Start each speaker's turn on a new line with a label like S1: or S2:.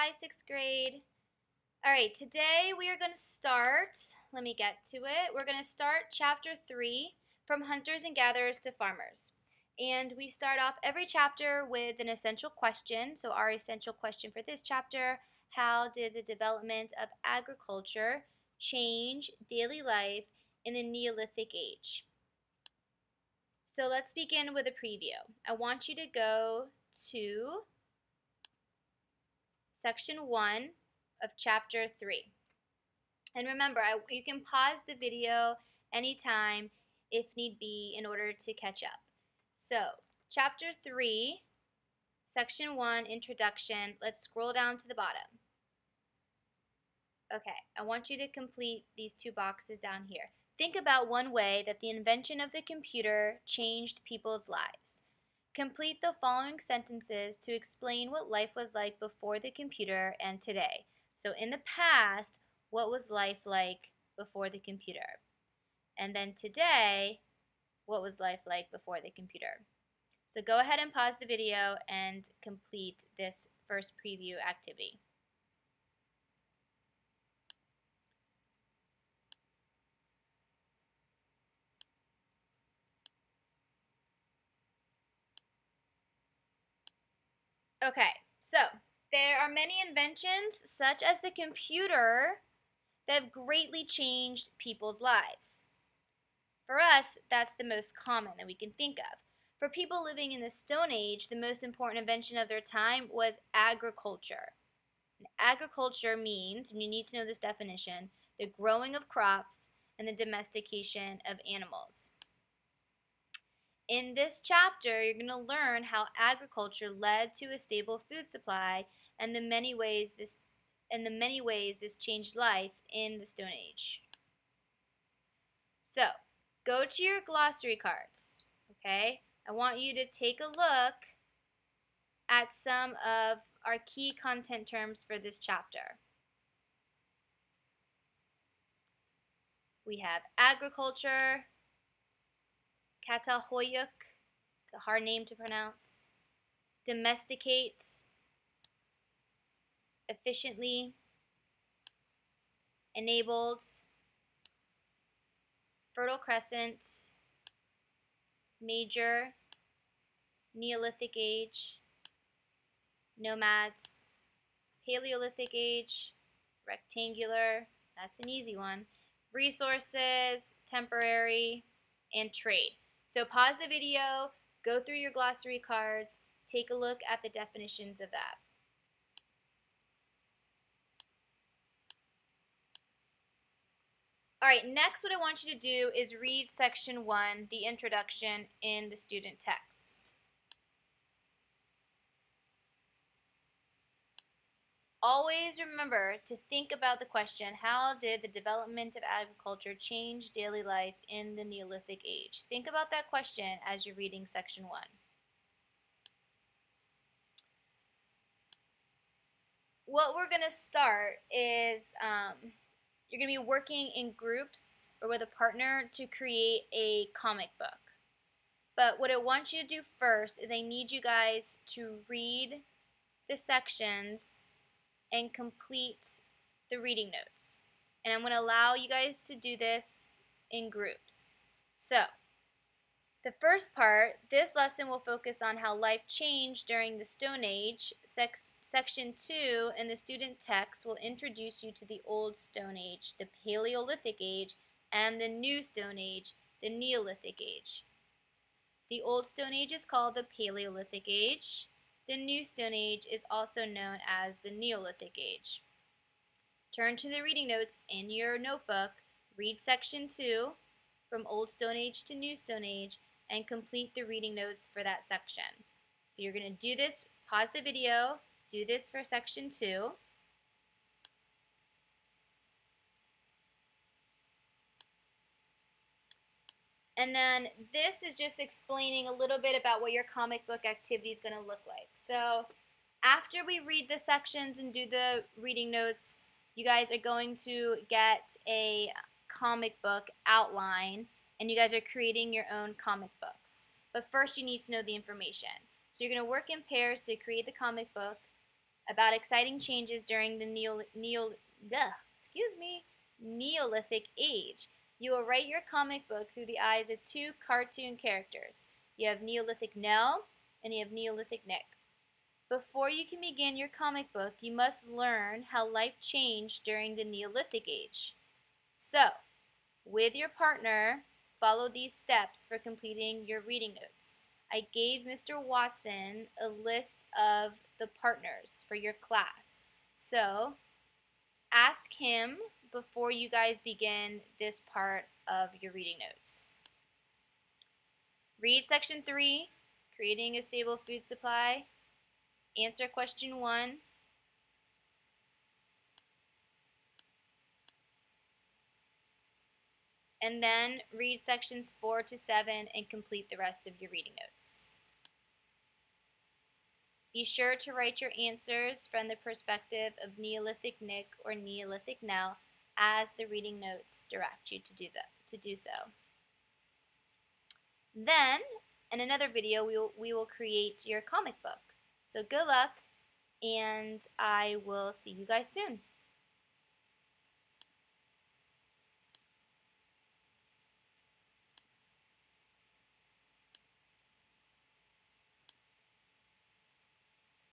S1: Hi, sixth grade. All right, today we are going to start, let me get to it. We're going to start chapter 3 from hunters and gatherers to farmers. And we start off every chapter with an essential question. So, our essential question for this chapter: how did the development of agriculture change daily life in the Neolithic age? So, let's begin with a preview. I want you to go to section 1 of chapter 3. And remember, you can pause the video anytime if need be in order to catch up. So, chapter 3, section 1, introduction. Let's scroll down to the bottom. Okay, I want you to complete these two boxes down here. Think about one way that the invention of the computer changed people's lives. Complete the following sentences to explain what life was like before the computer and today. So, in the past, what was life like before the computer? And then today, what was life like before the computer? So go ahead and pause the video and complete this first preview activity. Okay, so there are many inventions, such as the computer, that have greatly changed people's lives. For us, that's the most common that we can think of. For people living in the Stone Age, the most important invention of their time was agriculture. And agriculture means, and you need to know this definition, the growing of crops and the domestication of animals. In this chapter, you're going to learn how agriculture led to a stable food supply and the many ways this changed life in the Stone Age. So, go to your glossary cards, okay? I want you to take a look at some of our key content terms for this chapter. We have agriculture, Katahoyuk, it's a hard name to pronounce, domesticate, efficiently, enabled, Fertile Crescent, Major, Neolithic Age, Nomads, Paleolithic Age, Rectangular, that's an easy one, Resources, Temporary, and Trade. So pause the video, go through your glossary cards, take a look at the definitions of that. All right, next what I want you to do is read section 1, the introduction, in the student text. Always remember to think about the question, how did the development of agriculture change daily life in the Neolithic age? Think about that question as you're reading section 1. What we're going to start is you're going to be working in groups or with a partner to create a comic book. But what I want you to do first is I need you guys to read the sections and complete the reading notes. And I'm going to allow you guys to do this in groups. So, the first part, this lesson will focus on how life changed during the Stone Age. Section 2 in the student text will introduce you to the Old Stone Age, the Paleolithic Age, and the New Stone Age, the Neolithic Age. The Old Stone Age is called the Paleolithic Age. The New Stone Age is also known as the Neolithic Age. Turn to the reading notes in your notebook, read section 2, from Old Stone Age to New Stone Age, and complete the reading notes for that section. So you're going to do this, pause the video, do this for section 2. And then this is just explaining a little bit about what your comic book activity is going to look like. So after we read the sections and do the reading notes, you guys are going to get a comic book outline, and you guys are creating your own comic books. But first you need to know the information. So you're going to work in pairs to create the comic book. about exciting changes during the Neolithic Age. You will write your comic book through the eyes of two cartoon characters. You have Neolithic Nell and you have Neolithic Nick. Before you can begin your comic book, you must learn how life changed during the Neolithic Age. So, with your partner, follow these steps for completing your reading notes. I gave Mr. Watson a list of the partners for your class. So, ask him before you guys begin this part of your reading notes. Read section 3, creating a stable food supply. Answer question 1. And then read sections 4 to 7 and complete the rest of your reading notes. Be sure to write your answers from the perspective of Neolithic Nick or Neolithic Nell as the reading notes direct you to do so. Then, in another video, we will create your comic book. So good luck, and I will see you guys soon.